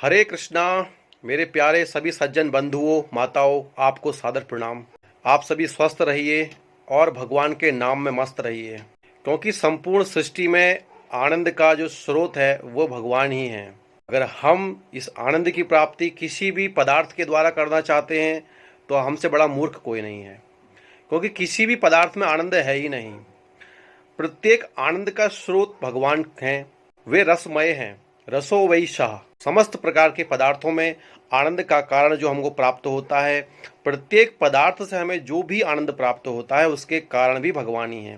हरे कृष्णा। मेरे प्यारे सभी सज्जन बंधुओं माताओं, आपको सादर प्रणाम। आप सभी स्वस्थ रहिए और भगवान के नाम में मस्त रहिए, क्योंकि संपूर्ण सृष्टि में आनंद का जो स्रोत है वो भगवान ही है। अगर हम इस आनंद की प्राप्ति किसी भी पदार्थ के द्वारा करना चाहते हैं तो हमसे बड़ा मूर्ख कोई नहीं है, क्योंकि किसी भी पदार्थ में आनंद है ही नहीं। प्रत्येक आनंद का स्रोत भगवान हैं, वे रसमय हैं। रसो वही शाह। समस्त प्रकार के पदार्थों में आनंद का कारण जो हमको प्राप्त होता है, प्रत्येक पदार्थ से हमें जो भी आनंद प्राप्त होता है उसके कारण भी भगवान ही है,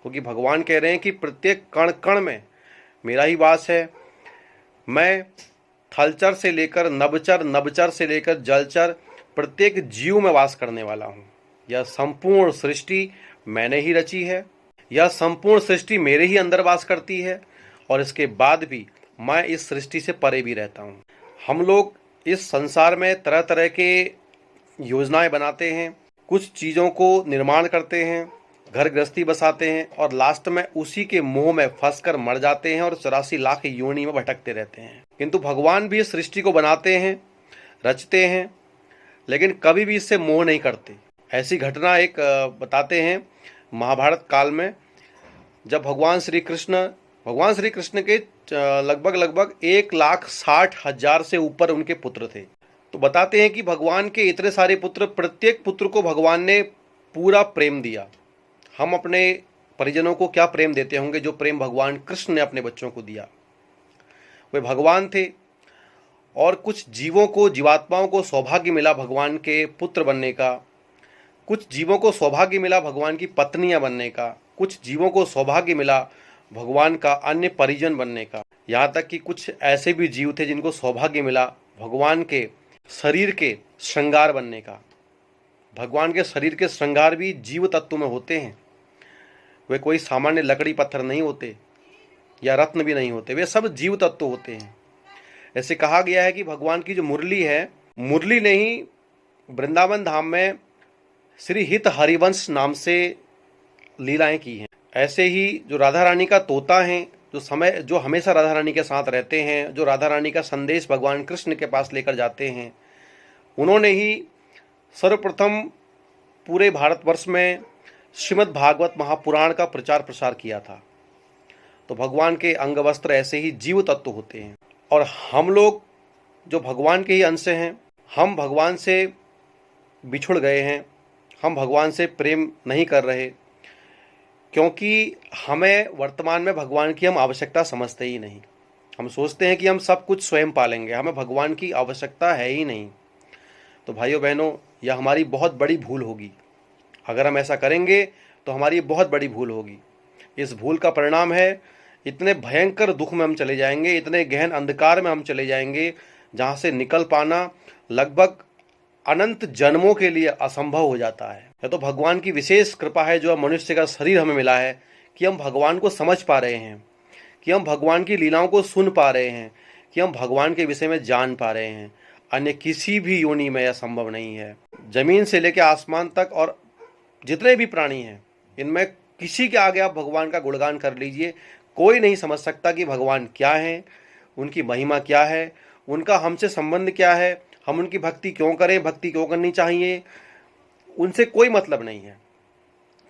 क्योंकि भगवान कह रहे हैं कि प्रत्येक कण कण में मेरा ही वास है। मैं थलचर से लेकर नभचर, नभचर से लेकर जलचर, प्रत्येक जीव में वास करने वाला हूँ। यह संपूर्ण सृष्टि मैंने ही रची है, यह संपूर्ण सृष्टि मेरे ही अंदर वास करती है, और इसके बाद भी मैं इस सृष्टि से परे भी रहता हूँ। हम लोग इस संसार में तरह तरह के योजनाएं बनाते हैं, कुछ चीज़ों को निर्माण करते हैं, घर गृहस्थी बसाते हैं, और लास्ट में उसी के मोह में फंसकर मर जाते हैं और 84 लाख योनि में भटकते रहते हैं। किंतु भगवान भी इस सृष्टि को बनाते हैं, रचते हैं, लेकिन कभी भी इससे मोह नहीं करते। ऐसी घटना एक बताते हैं महाभारत काल में, जब भगवान श्री कृष्ण के लगभग 1,60,000 से ऊपर उनके पुत्र थे। तो बताते हैं कि भगवान के इतने सारे पुत्र, प्रत्येक पुत्र को भगवान ने पूरा प्रेम दिया। हम अपने परिजनों को क्या प्रेम देते होंगे जो प्रेम भगवान कृष्ण ने अपने बच्चों को दिया। वे भगवान थे, और कुछ जीवों को, जीवात्माओं को सौभाग्य मिला भगवान के पुत्र बनने का, कुछ जीवों को सौभाग्य मिला भगवान की पत्नियां बनने का, कुछ जीवों को सौभाग्य मिला भगवान का अन्य परिजन बनने का। यहाँ तक कि कुछ ऐसे भी जीव थे जिनको सौभाग्य मिला भगवान के शरीर के श्रृंगार बनने का। भगवान के शरीर के श्रृंगार भी जीव तत्व में होते हैं, वे कोई सामान्य लकड़ी पत्थर नहीं होते या रत्न भी नहीं होते, वे सब जीव तत्व होते हैं। ऐसे कहा गया है कि भगवान की जो मुरली है, मुरली ने ही वृंदावन धाम में श्री हित हरिवंश नाम से लीलाएं की हैं। ऐसे ही जो राधा रानी का तोता है, जो हमेशा राधा रानी के साथ रहते हैं, जो राधा रानी का संदेश भगवान कृष्ण के पास लेकर जाते हैं, उन्होंने ही सर्वप्रथम पूरे भारतवर्ष में श्रीमद् भागवत महापुराण का प्रचार प्रसार किया था। तो भगवान के अंग वस्त्र ऐसे ही जीव तत्व होते हैं, और हम लोग जो भगवान के ही अंश हैं, हम भगवान से बिछुड़ गए हैं, हम भगवान से प्रेम नहीं कर रहे, क्योंकि हमें वर्तमान में भगवान की हम आवश्यकता समझते ही नहीं। हम सोचते हैं कि हम सब कुछ स्वयं पालेंगे, हमें भगवान की आवश्यकता है ही नहीं। तो भाइयों बहनों, यह हमारी बहुत बड़ी भूल होगी। अगर हम ऐसा करेंगे तो हमारी बहुत बड़ी भूल होगी। इस भूल का परिणाम है इतने भयंकर दुख में हम चले जाएंगे, इतने गहन अंधकार में हम चले जाएंगे, जहाँ से निकल पाना लगभग अनंत जन्मों के लिए असंभव हो जाता है। यह तो भगवान की विशेष कृपा है जो मनुष्य का शरीर हमें मिला है, कि हम भगवान को समझ पा रहे हैं, कि हम भगवान की लीलाओं को सुन पा रहे हैं, कि हम भगवान के विषय में जान पा रहे हैं। अन्य किसी भी योनि में यह संभव नहीं है। जमीन से लेकर आसमान तक और जितने भी प्राणी हैं, इनमें किसी के आगे आप भगवान का गुणगान कर लीजिए, कोई नहीं समझ सकता कि भगवान क्या है, उनकी महिमा क्या है, उनका हमसे संबंध क्या है, हम उनकी भक्ति क्यों करें, भक्ति क्यों करनी चाहिए, उनसे कोई मतलब नहीं है।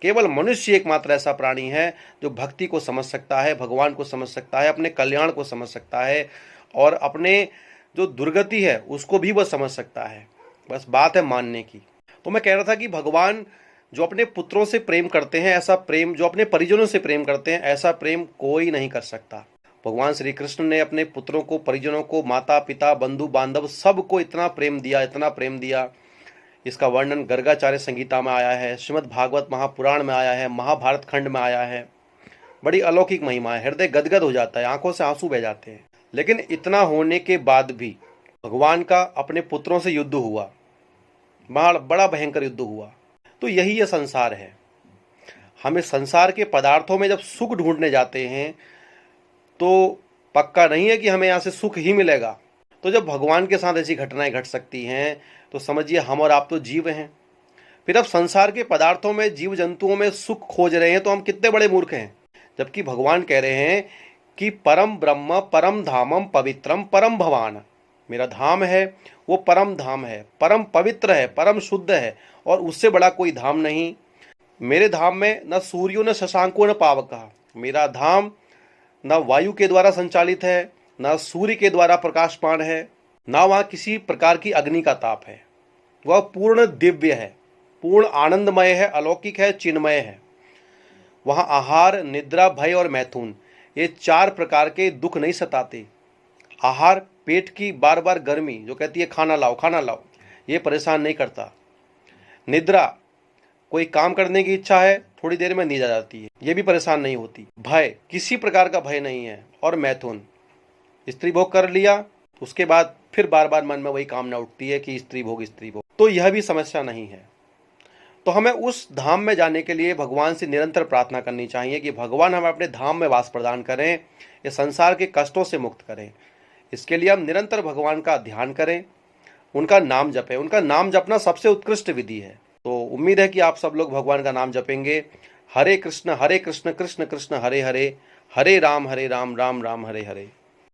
केवल मनुष्य एकमात्र ऐसा प्राणी है जो भक्ति को समझ सकता है, भगवान को समझ सकता है, अपने कल्याण को समझ सकता है, और अपने जो दुर्गति है उसको भी वह समझ सकता है। बस बात है मानने की। तो मैं कह रहा था कि भगवान जो अपने पुत्रों से प्रेम करते हैं, ऐसा प्रेम, जो अपने परिजनों से प्रेम करते हैं, ऐसा प्रेम कोई नहीं कर सकता। भगवान श्री कृष्ण ने अपने पुत्रों को, परिजनों को, माता पिता, बंधु बांधव, सबको इतना प्रेम दिया, इतना प्रेम दिया। इसका वर्णन गर्गाचार्य संगीता में आया है, श्रीमद् भागवत महापुराण में आया है, महाभारत खंड में आया है। बड़ी अलौकिक महिमा है, हृदय गदगद हो जाता है, आंखों से आंसू बह जाते हैं। लेकिन इतना होने के बाद भी भगवान का अपने पुत्रों से युद्ध हुआ, बड़ा भयंकर युद्ध हुआ। तो यही यह संसार है। हम इस संसार के पदार्थों में जब सुख ढूंढने जाते हैं तो पक्का नहीं है कि हमें यहाँ से सुख ही मिलेगा। तो जब भगवान के साथ ऐसी घटनाएं घट सकती हैं तो समझिए हम और आप तो जीव हैं। फिर अब संसार के पदार्थों में, जीव जंतुओं में सुख खोज रहे हैं तो हम कितने बड़े मूर्ख हैं। जबकि भगवान कह रहे हैं कि परम ब्रह्म परम धामम पवित्रम परम भवान, मेरा धाम है वो परम धाम है, परम पवित्र है, परम शुद्ध है, और उससे बड़ा कोई धाम नहीं। मेरे धाम में न सूर्यो न शशांको न पावक। मेरा धाम न वायु के द्वारा संचालित है, न सूर्य के द्वारा प्रकाशमान है, न वहाँ किसी प्रकार की अग्नि का ताप है। वह पूर्ण दिव्य है, पूर्ण आनंदमय है, अलौकिक है, चिन्मय है। वहाँ आहार, निद्रा, भय और मैथुन, ये 4 प्रकार के दुख नहीं सताते। आहार, पेट की बार बार गर्मी जो कहती है खाना लाओ खाना लाओ, ये परेशान नहीं करता। निद्रा, कोई काम करने की इच्छा है, थोड़ी देर में नींद आ जाती है, ये भी परेशान नहीं होती। भय, किसी प्रकार का भय नहीं है। और मैथुन, स्त्री भोग कर लिया, उसके बाद फिर बार बार मन में वही कामना उठती है कि स्त्री भोग, तो यह भी समस्या नहीं है। तो हमें उस धाम में जाने के लिए भगवान से निरंतर प्रार्थना करनी चाहिए कि भगवान हमें अपने धाम में वास प्रदान करें, ये संसार के कष्टों से मुक्त करें। इसके लिए हम निरंतर भगवान का ध्यान करें, उनका नाम जपें। उनका नाम जपना सबसे उत्कृष्ट विधि है। तो उम्मीद है कि आप सब लोग भगवान का नाम जपेंगे। हरे कृष्ण कृष्ण कृष्ण हरे हरे, हरे राम राम राम हरे हरे।